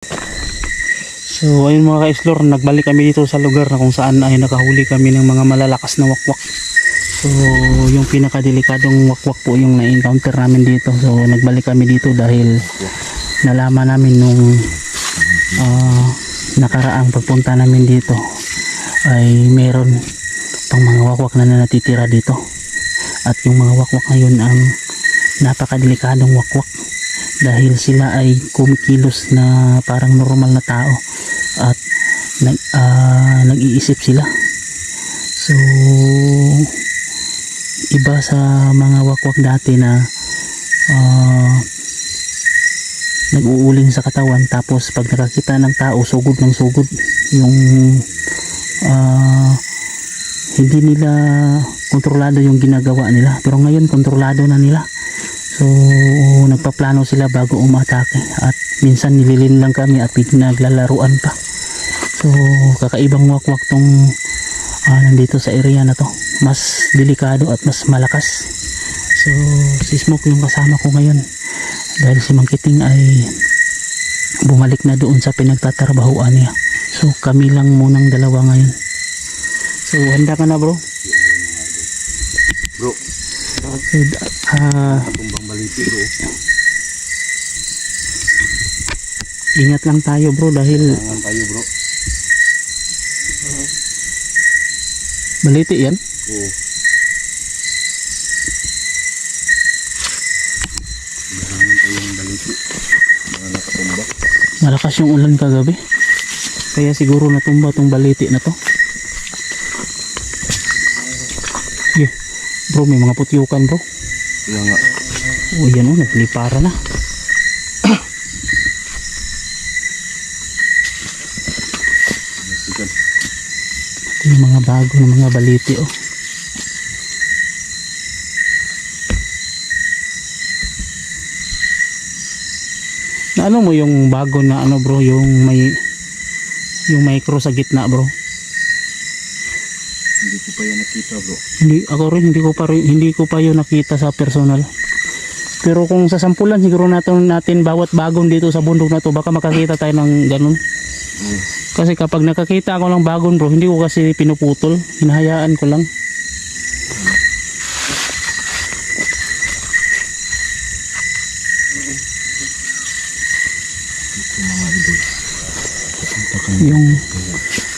So ayun mga ka-explore, nagbalik kami dito sa lugar na kung saan ay nakahuli kami ng mga malalakas na wakwak. So yung pinakadelikadong wakwak po yung na-encounter namin dito. So nagbalik kami dito dahil nalaman namin nung nakaraang pagpunta namin dito ay meron pang mga wakwak na natitira dito. At yung mga wakwak ngayon ang napakadelikadong wakwak dahil sila ay kumikilos na parang normal na tao at nag-iisip sila. So iba sa mga wakwak dati na nag-uuling sa katawan, tapos pag nakakita ng tao sugod ng sugod yung hindi nila kontrolado yung ginagawa nila. Pero ngayon kontrolado na nila. So nagpaplano sila bago umatake at minsan nililin lang kami at pinaglalaruan pa. So kakaibang wakwak tong nandito sa area na to. Mas delikado at mas malakas. So si Smoke yung kasama ko ngayon dahil si Mang Kiting ay bumalik na doon sa pinagtatrabahoan niya. So kami lang munang dalawa ngayon. So handa ka na bro? Bro, tumbang baliti bro. Ingat lang tayo bro dahil Tangan tayo bro. baliti yan. Oo. Tangan tayo ng baliti. Mga nakatumba. Malakas yung ulan kagabi, kaya siguro natumba tong baliti na to. Yeah. Bro, may mga putyukan bro. Kaya nga. Oh yan o, naglipara na. Nasigan. Ito yung mga bago na mga baliti oh. Na ano mo yung bago na ano bro, yung may cross sa gitna bro? Hindi ko pa yan nakita bro. Hindi, ako rin hindi ko pa yun nakita sa personal. Pero kung sa sampulan siguro natin bawat bagon dito sa bundok na to, baka makakita tayo ng ganun. Kasi kapag nakakita ako ng bagon bro, hindi ko kasi pinuputol, hinahayaan ko lang.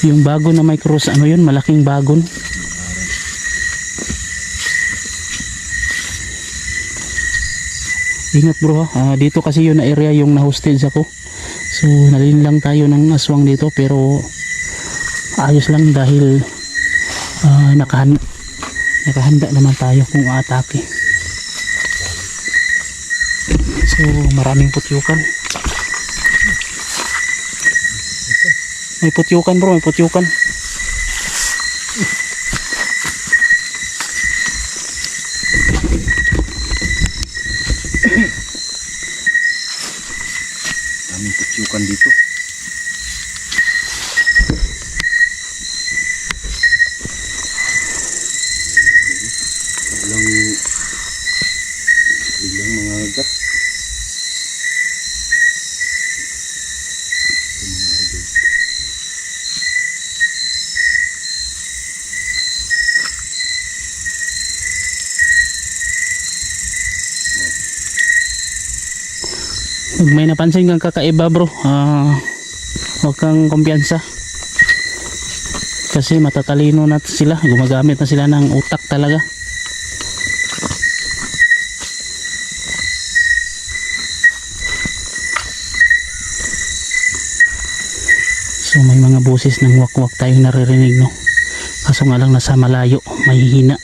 Yung bagon na may cross, ano yun, malaking bagon. Ingat bro ha, dito kasi yun na area yung na-hostage ako. So nalin lang tayo ng aswang dito, pero ayos lang dahil nakahanda naman tayo kung atake. So maraming putyukan. May putyukan bro, may putyukan. Daming putyukan dito. Biglang mga agak. Ito mga idol. Pag may napansin kang kakaiba bro, huwag kang kumpiyansa. Kasi matatalino na sila, gumagamit na sila ng utak talaga. So may mga boses ng wakwak tayong naririnig no. Kaso nga lang nasa malayo, mahihina.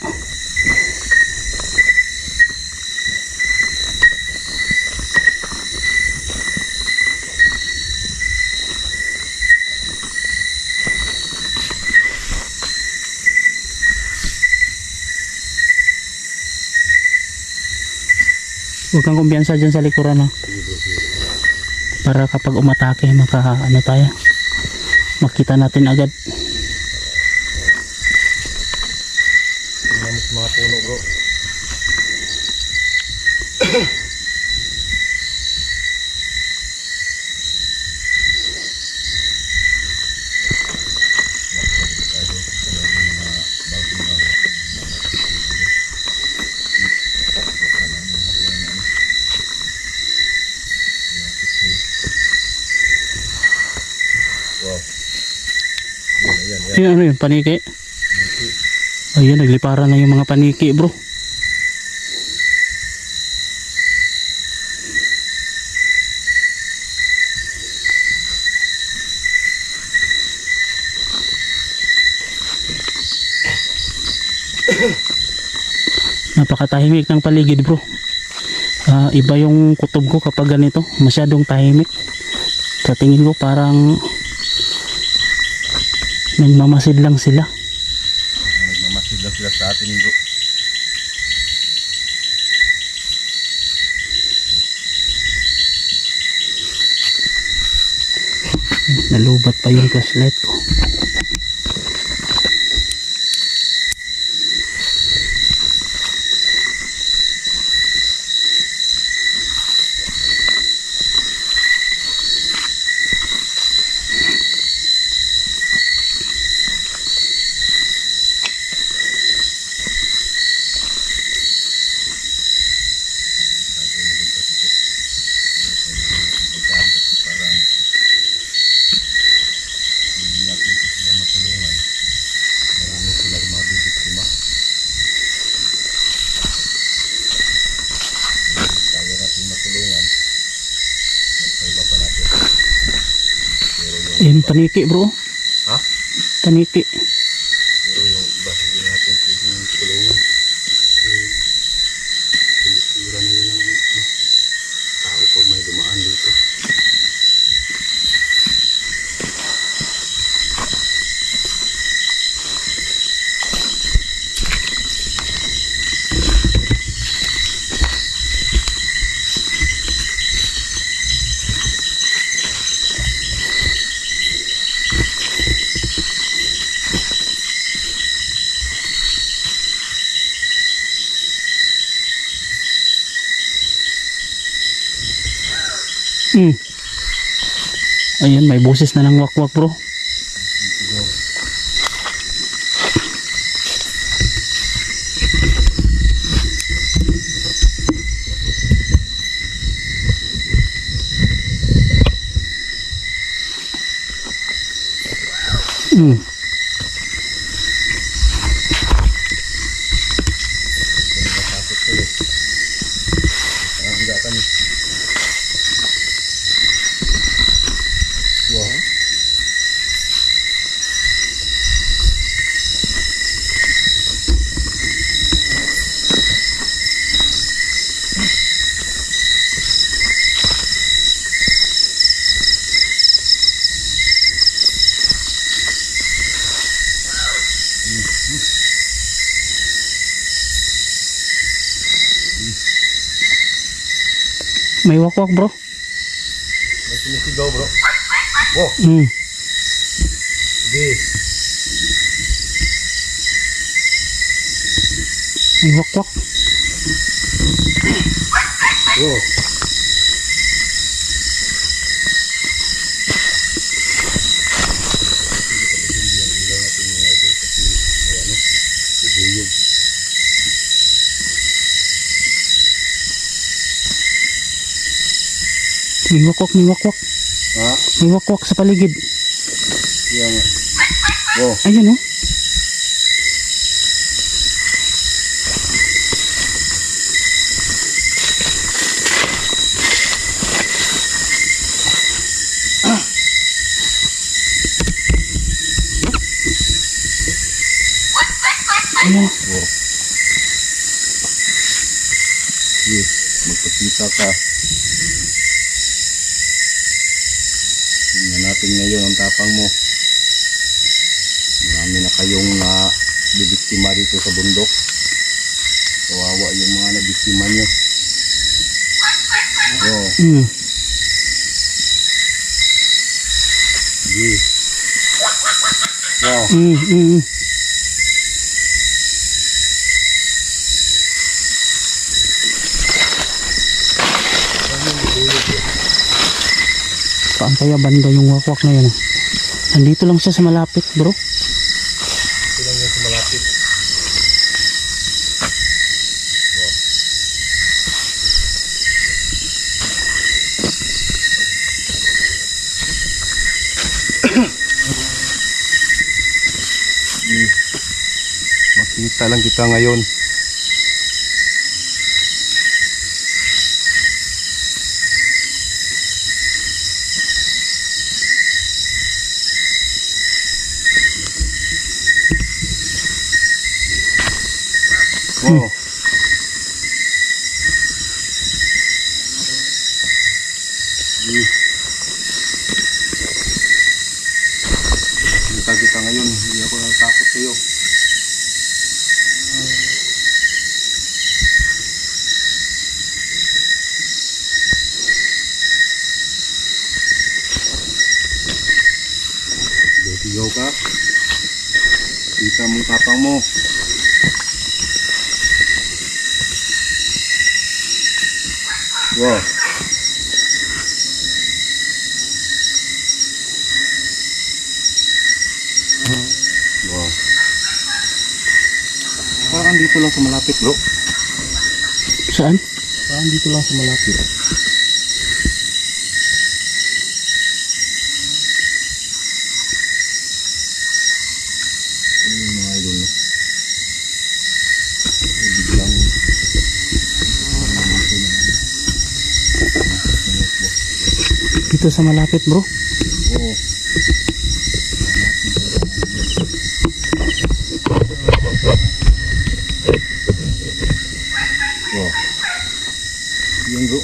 Huwag kang kumpiyansa dyan sa likuran no. Para kapag umatake ano tayo, makita natin agad. Tingnan mo sa mga puno bro. Yung ano yun, paniki? Ayun, nagliparan na yung mga paniki bro. Napakatahimik ng paligid bro. Iba yung kutob ko kapag ganito, masyadong tahimik. Sa tingin ko parang nagmamasid lang sila. Nagmamasid lang sila sa atin bro. Nalubat pa yung flashlight ko. Ayun, paniki bro. Ha? Paniki. Pero yung iba hindi natin pwedeng tulungan. Sinisira na yun ang tao pag may dumaan dito. Ayun, may boses na ng wakwak bro. Nakatakot kayo. Hangga kami. Wow. May wakwak bro. May sinisigaw bro. Wow. Sige. May wakwak. Wow. May wakwak, may wakwak. Ha? May wakwak sa paligid. Yan. Wow. Ayun oh. Ayun. Wow. Sige, magpakita ka. Tingnan natin ngayon ang tapang mo. Marami na kayong bibiktima dito sa bundok. Kawawa yung mga nabiktima nyo. Wow. Sige. Wow. Saan kaya banda yung wakwak na yun? Nandito lang siya sa malapit bro. Ito lang yan sa malapit. Wow. Kita lang kita ngayon. Wow. Kita ngayon, hindi ako natakot sa'yo. Sigaw ka. Kita mo yung tapang mo. Wow. Wow. Parang dito lang sa malapit, bro. Saan? Parang dito lang sa malapit. Ayun mga idol, no? Ay, biglang Dito sa malapit, bro. oo. Wow. Yan, bro.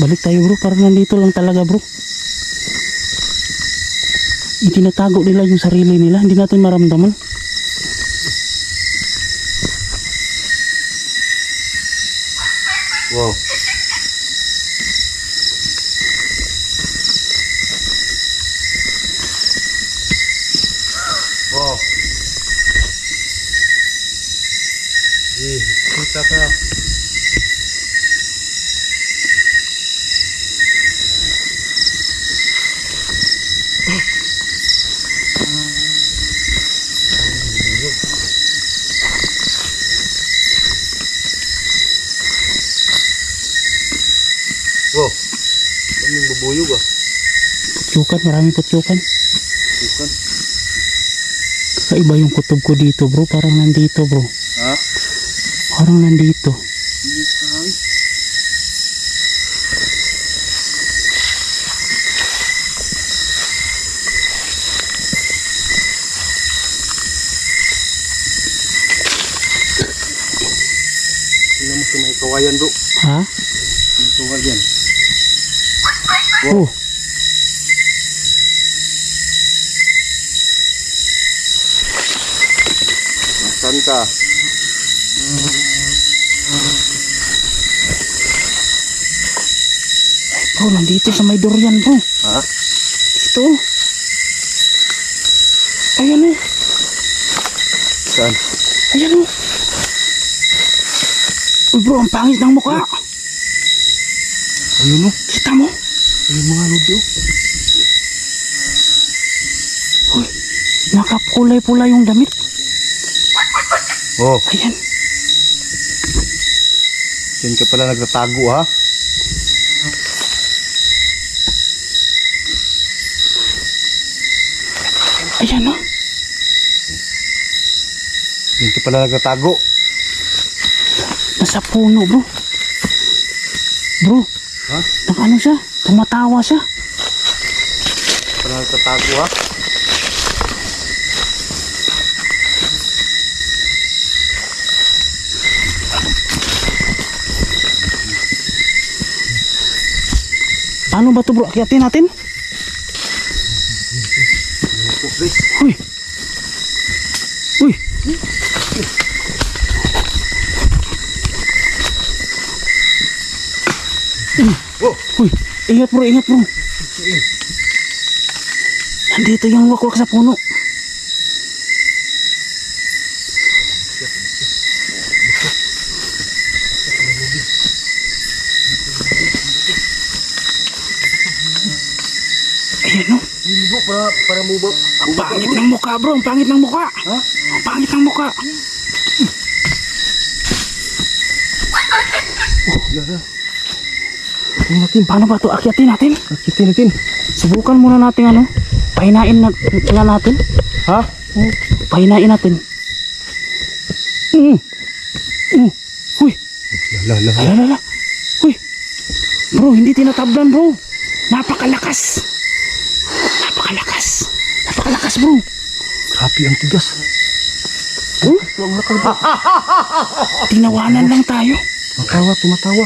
Balik tayo, bro. Parang nandito lang talaga, bro. Itinatago nila yung sarili nila. Hindi natin maramdaman. Wow. Wow. Kita ka. Wow. Kaming bubuyog ah. Putyukan, maraming putyukan. Bukan. Kakaiba yung kutob ko dito, bro. Parang nandito, bro. Ha? Parang nandito. Bukan. Tingnan mo sa may kawayan, bro. Ha? May kawayan. Oh. Nasaan ka? Bro, nandito sa may durian, bro. Ha? Ito. Ayan oh. Saan? Ayan oh. Uy, bro, ang pangit ng mukha. Ayun o. Kita mo? Ayun mga lodi o. Uy, nakapulay-pulay yung damit. Oh, Ayan. diyan ka pala nagtatago ha? Ayan oh. Diyan ka pala nagtatago. Nasa puno, bro. Bro, Ha? nakano siya? Tumatawa siya. Pala nagtatago ha? Paano ba ito, bro? Akyatin natin? Uy. Uy. Oh! Uy. Ingat, bro. Ingat, bro. Nandito yung wakwak sa puno. Ayan oh. Hindi mo para mo ba? Ang pangit ng mukha, bro. Ang pangit ng mukha. Ha? Ang pangit ng mukha. Yara. Tingnan natin. Paano ba ito? Akyatin natin. Akitin natin. Subukan muna natin ano. Pahinain na kaya natin. Ha? Oh, pahinain natin. Uy. Lala. Lala. Uy. Bro, hindi tinatablan bro. Napakalakas. Napakalakas bro. Grabe ang tigas. Tinawanan lang tayo. Tumatawa.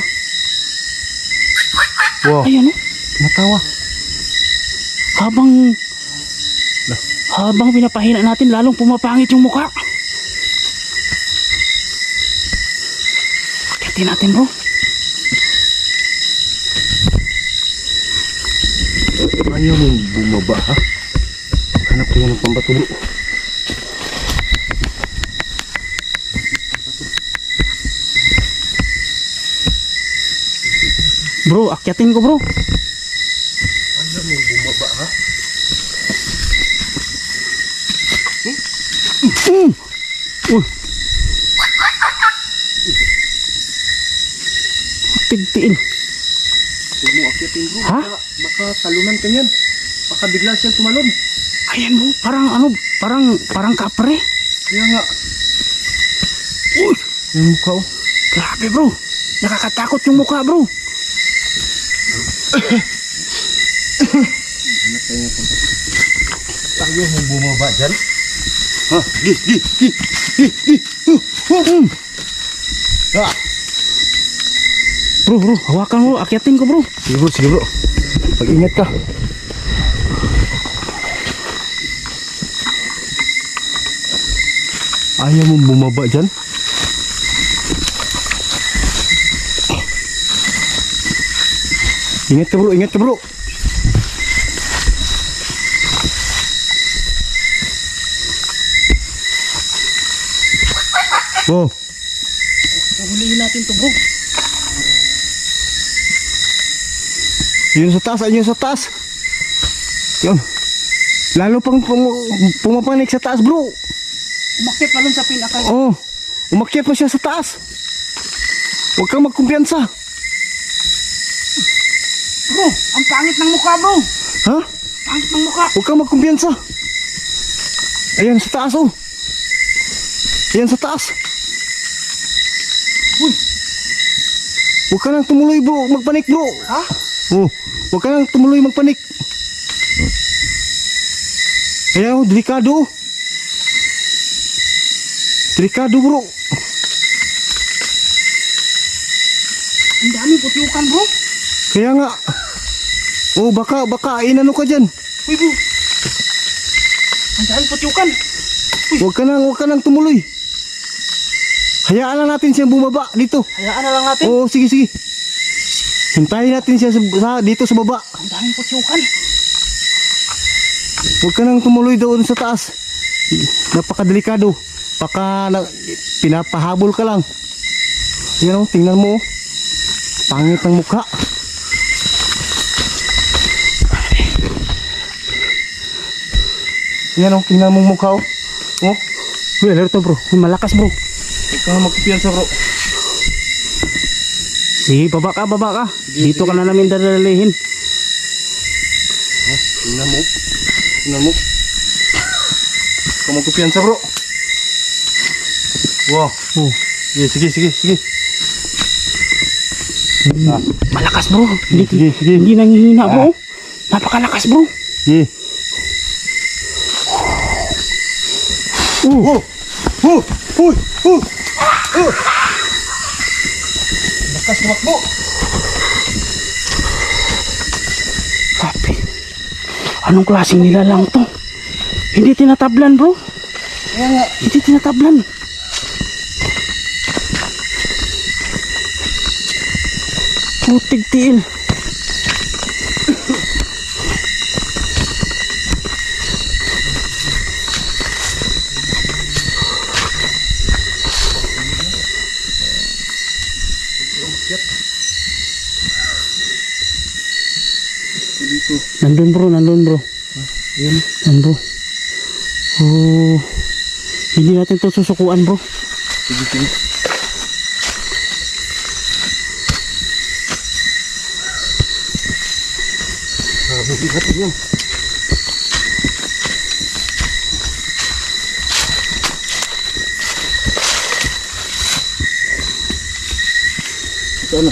Wow, Ayan oh. tumatawa. Habang pinapahina natin, lalong pumapangit yung mukha. Akitin natin bro. Ayaw mong bumaba ha? Hanap tayo ng pambatulo. Bro, akyatin ko bro. Ayaw mong bumaba ha? Uy. Tigtiin. Huwag mo akyatin bro. Ha? Baka talunan ka niyan. Baka bigla siyang tumalon. Ayan bro, parang kapre. Kaya nga. Uy. Yung mukha oh. Grabe bro. Nakakatakot yung mukha bro. Ayaw mong bumaba dyan? Ha? Gi. Bro, hawakan mo, akyatin ko bro. Sige bro. Pag-ingat ka. Ayaw mong bumaba dyan? Ingat ka bro. Wow. Hulihin natin to bro. Yun sa taas. Yun. Lalo pang pumapanik sa taas bro. Umakyat pa sa pinaka. Oh, umakyat pa siya sa taas. Huwag kang magkumpiyansa. Bro, ang pangit ng mukha bro. Ha? Pangit ng mukha. Huwag kang magkumpiyansa. Ayan sa taas oh. Ayan sa taas. Uy. Huwag ka nang tumuloy bro, magpanik bro. Ha? Oh, huwag ka nang tumuloy magpanik. Ayan oh, delikado. Delikado bro. Ang daming putyukan bro. Kaya nga. Oh, baka inano ka dyan. Uy bro. Ang daming putyukan. Huwag ka nang tumuloy. Hayaan lang natin siyang bumaba dito. Hayaan na lang natin. Oo, sige. Hintayin natin siya dito sa baba. Ang daming putyukan. Huwag ka nang tumuloy doon sa taas. Napakadelikado. Pinapahabol ka lang. Yan o, tingnan mo. Pangit ang mukha. Yan o, tingnan mo mukha o. Oh. Uy, alerto bro. Malakas bro. Huwag ka nang magkupiyansa bro. Sige, baba ka. Dito ka na namin dadalihin. Oh, tingnan mo. Huwag ka magkupiyansa bro. Wow. Oh. Sige. Malakas bro. Sige. Hindi nanghihina bro. Napakalakas bro. Sige. Lakas tumakbo. Kape. Anong klaseng nilalang to? Hindi tinatablan bro. Kaya nga. Hindi tinatablan. Putig tiil. Dito. Nandun bro. Yan. Nandun. Oh. Hindi natin to susukuan bro. Sige. Bigat yan. Sana.